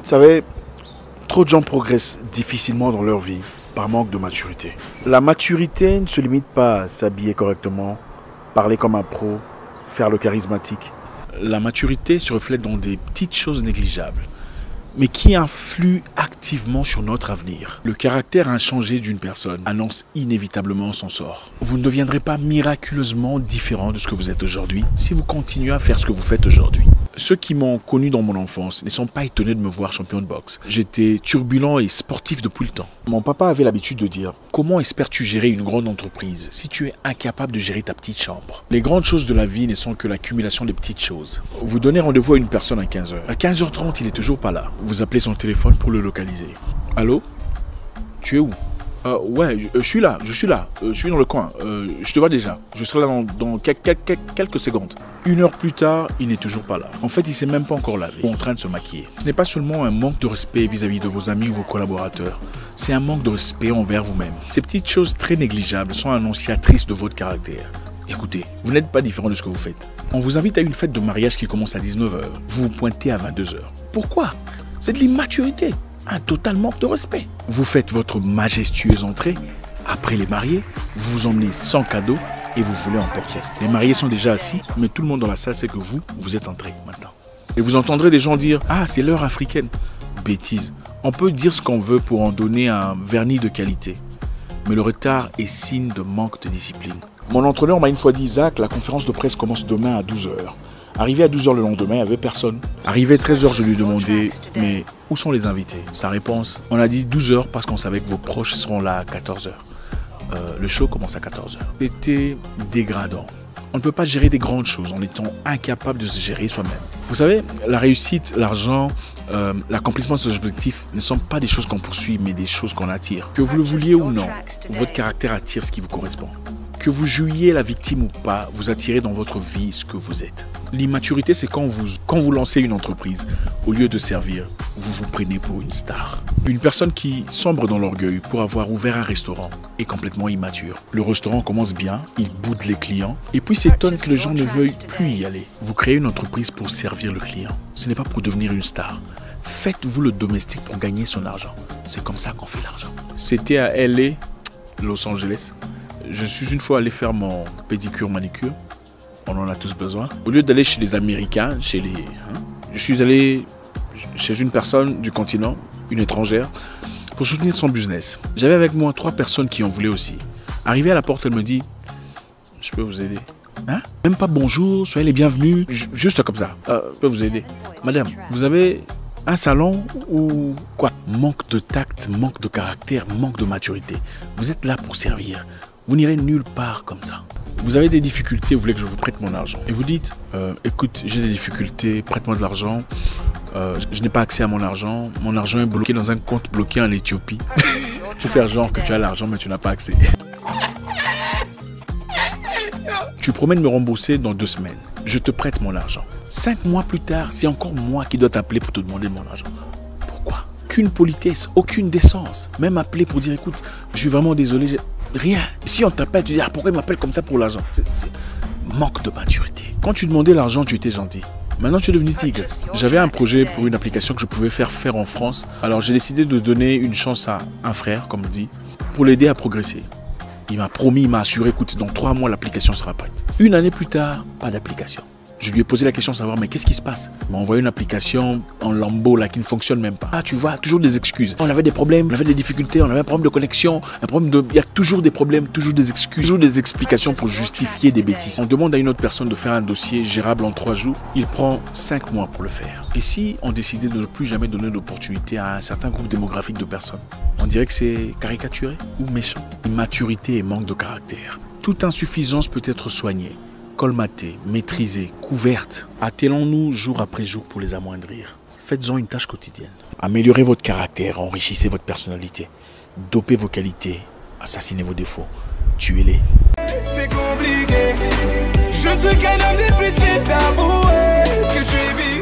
Vous savez, trop de gens progressent difficilement dans leur vie par manque de maturité. La maturité ne se limite pas à s'habiller correctement, parler comme un pro, faire le charismatique. La maturité se reflète dans des petites choses négligeables, mais qui influent activement sur notre avenir. Le caractère inchangé d'une personne annonce inévitablement son sort. Vous ne deviendrez pas miraculeusement différent de ce que vous êtes aujourd'hui si vous continuez à faire ce que vous faites aujourd'hui. Ceux qui m'ont connu dans mon enfance ne sont pas étonnés de me voir champion de boxe. J'étais turbulent et sportif depuis le temps. Mon papa avait l'habitude de dire « Comment espères-tu gérer une grande entreprise si tu es incapable de gérer ta petite chambre ?» Les grandes choses de la vie ne sont que l'accumulation de petites choses. Vous donnez rendez-vous à une personne à 15h. À 15h30, il n'est toujours pas là. Vous appelez son téléphone pour le localiser. « Allô? Tu es où? Ouais, je suis là, je suis dans le coin, je te vois déjà, je serai là dans quelques secondes. 1 heure plus tard, il n'est toujours pas là. En fait, il ne s'est même pas encore lavé, en train de se maquiller. Ce n'est pas seulement un manque de respect vis-à-vis de vos amis ou vos collaborateurs, c'est un manque de respect envers vous-même. Ces petites choses très négligeables sont annonciatrices de votre caractère. Écoutez, vous n'êtes pas différent de ce que vous faites. On vous invite à une fête de mariage qui commence à 19h, vous vous pointez à 22h. Pourquoi? C'est de l'immaturité. Un total manque de respect. Vous faites votre majestueuse entrée. Après les mariés, vous vous emmenez sans cadeau et vous voulez emporter. Les mariés sont déjà assis, mais tout le monde dans la salle sait que vous êtes entré maintenant. Et vous entendrez des gens dire « Ah, c'est l'heure africaine ». Bêtise. On peut dire ce qu'on veut pour en donner un vernis de qualité. Mais le retard est signe de manque de discipline. Mon entraîneur m'a une fois dit « Zach, la conférence de presse commence demain à 12h ». Arrivé à 12h le lendemain, il n'y avait personne. Arrivé à 13h, je lui demandais « Mais où sont les invités ?» Sa réponse « On a dit 12h parce qu'on savait que vos proches seront là à 14h. Le show commence à 14h. » C'était dégradant. On ne peut pas gérer des grandes choses en étant incapable de se gérer soi-même. Vous savez, la réussite, l'argent, l'accomplissement de ses objectifs ne sont pas des choses qu'on poursuit, mais des choses qu'on attire. Que vous le vouliez ou non, votre caractère attire ce qui vous correspond. Que vous jouiez la victime ou pas, vous attirez dans votre vie ce que vous êtes. L'immaturité, c'est quand vous lancez une entreprise, au lieu de servir, vous vous prenez pour une star. Une personne qui sombre dans l'orgueil pour avoir ouvert un restaurant est complètement immature. Le restaurant commence bien, il boude les clients, et puis s'étonne que les gens ne veuillent plus y aller. Vous créez une entreprise pour servir le client. Ce n'est pas pour devenir une star. Faites-vous le domestique pour gagner son argent. C'est comme ça qu'on fait l'argent. C'était à LA, Los Angeles. Je suis une fois allé faire mon pédicure-manicure. On en a tous besoin. Au lieu d'aller chez les Américains, je suis allé chez une personne du continent, une étrangère, pour soutenir son business. J'avais avec moi 3 personnes qui en voulaient aussi. Arrivé à la porte, elle me dit « Je peux vous aider ?» Hein? Même pas bonjour, soyez les bienvenus, juste comme ça. Je peux vous aider. Madame, vous avez un salon ou quoi? Manque de tact, manque de caractère, manque de maturité. Vous êtes là pour servir. Vous n'irez nulle part comme ça. Vous avez des difficultés, vous voulez que je vous prête mon argent. Et vous dites, écoute, j'ai des difficultés, prête-moi de l'argent. Je n'ai pas accès à mon argent est bloqué dans un compte bloqué en Éthiopie. Pour faire genre que tu as l'argent, mais tu n'as pas accès. Tu promets de me rembourser dans 2 semaines. Je te prête mon argent. 5 mois plus tard, c'est encore moi qui dois t'appeler pour te demander mon argent. Pourquoi? Aucune politesse, aucune décence. Même appeler pour dire, écoute, je suis vraiment désolé. Rien. Si on t'appelle, tu dis, pourquoi il m'appelle comme ça pour l'argent? C'est manque de maturité. Quand tu demandais l'argent, tu étais gentil. Maintenant, tu es devenu tigre. J'avais un projet pour une application que je pouvais faire en France. Alors, j'ai décidé de donner une chance à un frère, comme on dit, pour l'aider à progresser. Il m'a promis, il m'a assuré, écoute, dans 3 mois, l'application sera prête. 1 année plus tard, pas d'application. Je lui ai posé la question de savoir, mais qu'est-ce qui se passe? Il m'a envoyé une application en lambeau là qui ne fonctionne même pas. Ah, tu vois, toujours des excuses. On avait des problèmes, on avait des difficultés, on avait un problème de connexion, il y a toujours des problèmes, toujours des excuses, toujours des explications pour justifier des bêtises. On demande à une autre personne de faire un dossier gérable en 3 jours, il prend 5 mois pour le faire. Et si on décidait de ne plus jamais donner d'opportunité à un certain groupe démographique de personnes? On dirait que c'est caricaturé ou méchant. Immaturité et manque de caractère. Toute insuffisance peut être soignée, colmatée, maîtrisée, couverte. Attelons-nous jour après jour pour les amoindrir. Faites-en une tâche quotidienne. Améliorez votre caractère, enrichissez votre personnalité. Dopez vos qualités, assassinez vos défauts, tuez-les. C'est compliqué, je ne suis qu'un homme difficile d'avouer que je suis